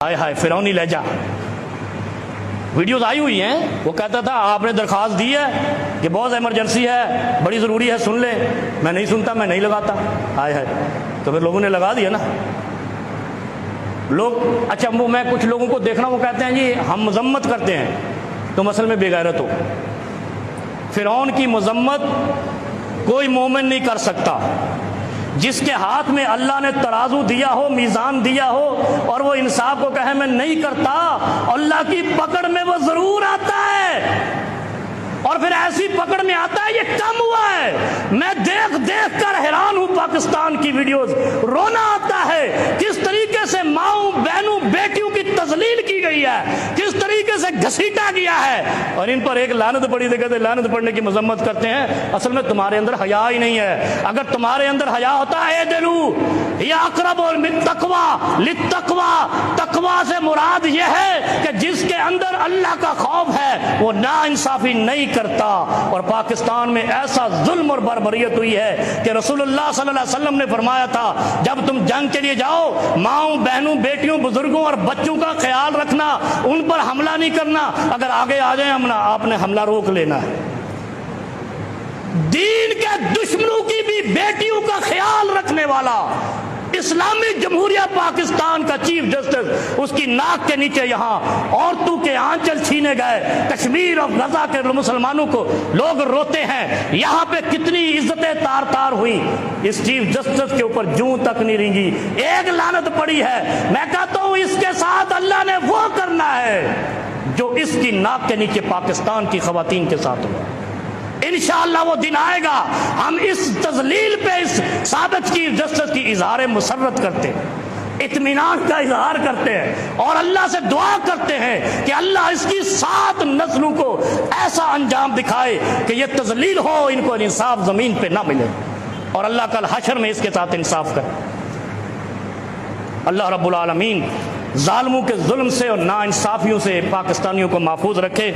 ہائے ہائے فرعونی لہجہ، videos I ہوئی ہیں، وہ کہتا تھا آپ نے درخواست دی ہے کہ بہت ایمرجنسی ہے، بڑی ضروری ہے، سن لیں، میں نہیں سنتا، میں نہیں لگاتا۔ ہائے ہائے، تو پھر لوگوں نے لگا دیا نا۔ لوگ اچھا وہ میں کچھ لوگوں کو دیکھ رہا ہوں، وہ کہتے ہیں جی ہم مذمت کرتے ہیں، تم اصل میں بے غیرت ہو۔ فرعون کی مذمت کوئی مومن نہیں کر سکتا۔ جس کے ہاتھ میں اللہ نے ترازو دیا ہو، میزان دیا ہو، اور وہ انصاف کو کہے میں نہیں کرتا، اللہ کی پکڑ میں وہ ضرور آتا ہے، اور پھر ایسی پکڑ میں آتا ہے یہ کم ہوا ہے۔ میں دیکھ دیکھ کر حیران ہوں، پاکستان کی ویڈیوز، رونا آتا ہے کس طریقے سے ماؤں بہنوں بیٹیوں کی تذلیل کی گئی ہے، کس طریقے سے گھسیٹا گیا ہے، اور ان پر ایک لعنت پڑی تھی، کہتے لعنت پڑنے کی مذمت کرتے ہیں۔ اصل میں تمہارے اندر حیا ہی نہیں ہے۔ اگر تمہارے اندر حیا ہوتا ہے دلو یا اقرب للتقوی، للتقوی، تقوی سے مراد یہ ہے کہ جس کے اندر اللہ کا خوف ہے وہ ناانصافی نہیں کرتا۔ اور پاکستان میں ایسا ظلم اور بربریت ہوئی ہے کہ رسول اللہ صلی اللہ علیہ وسلم نے فرمایا تھا جب تم جنگ کے لیے جاؤ، ماؤں بہنوں بیٹیوں بزرگوں اور بچوں کا خیال رکھنا، ان پر حملہ نہیں کرنا، اگر آگے آ جائیں آپ نے حملہ روک لینا ہے۔ دین کے دشمنوں کی بھی بیٹیوں کا خیال رکھنے والا اسلامی جمہوریہ پاکستان کا چیف جسٹس، اس کی ناک کے نیچے یہاں عورتوں کے آنچل چھینے گئے، کشمیر اور غزہ کے مسلمانوں کو لوگ روتے ہیں، یہاں پہ کتنی عزتیں تار تار ہوئی، اس چیف جسٹس کے اوپر جوں تک نہیں رینگی، ایک لعنت پڑی ہے۔ میں کہتا ہوں اس کے ساتھ اللہ نے وہ کرنا ہے جو اس کی ناک کے نیچے پاکستان کی خواتین کے ساتھ ہوا۔ انشاءاللہ وہ دن آئے گا، ہم اس تذلیل پہ اس سابق چیف جسٹس کی اظہار مسرت کرتے ہیں، اطمینان کا اظہار کرتے ہیں، اور اللہ سے دعا کرتے ہیں کہ اللہ اس کی 7 نسلوں کو ایسا انجام دکھائے کہ یہ تذلیل ہو، ان کو انصاف زمین پہ نہ ملے، اور اللہ کل حشر میں اس کے ساتھ انصاف کرے۔ اللہ رب العالمین ظالموں کے ظلم سے اور ناانصافیوں سے پاکستانیوں کو محفوظ رکھے۔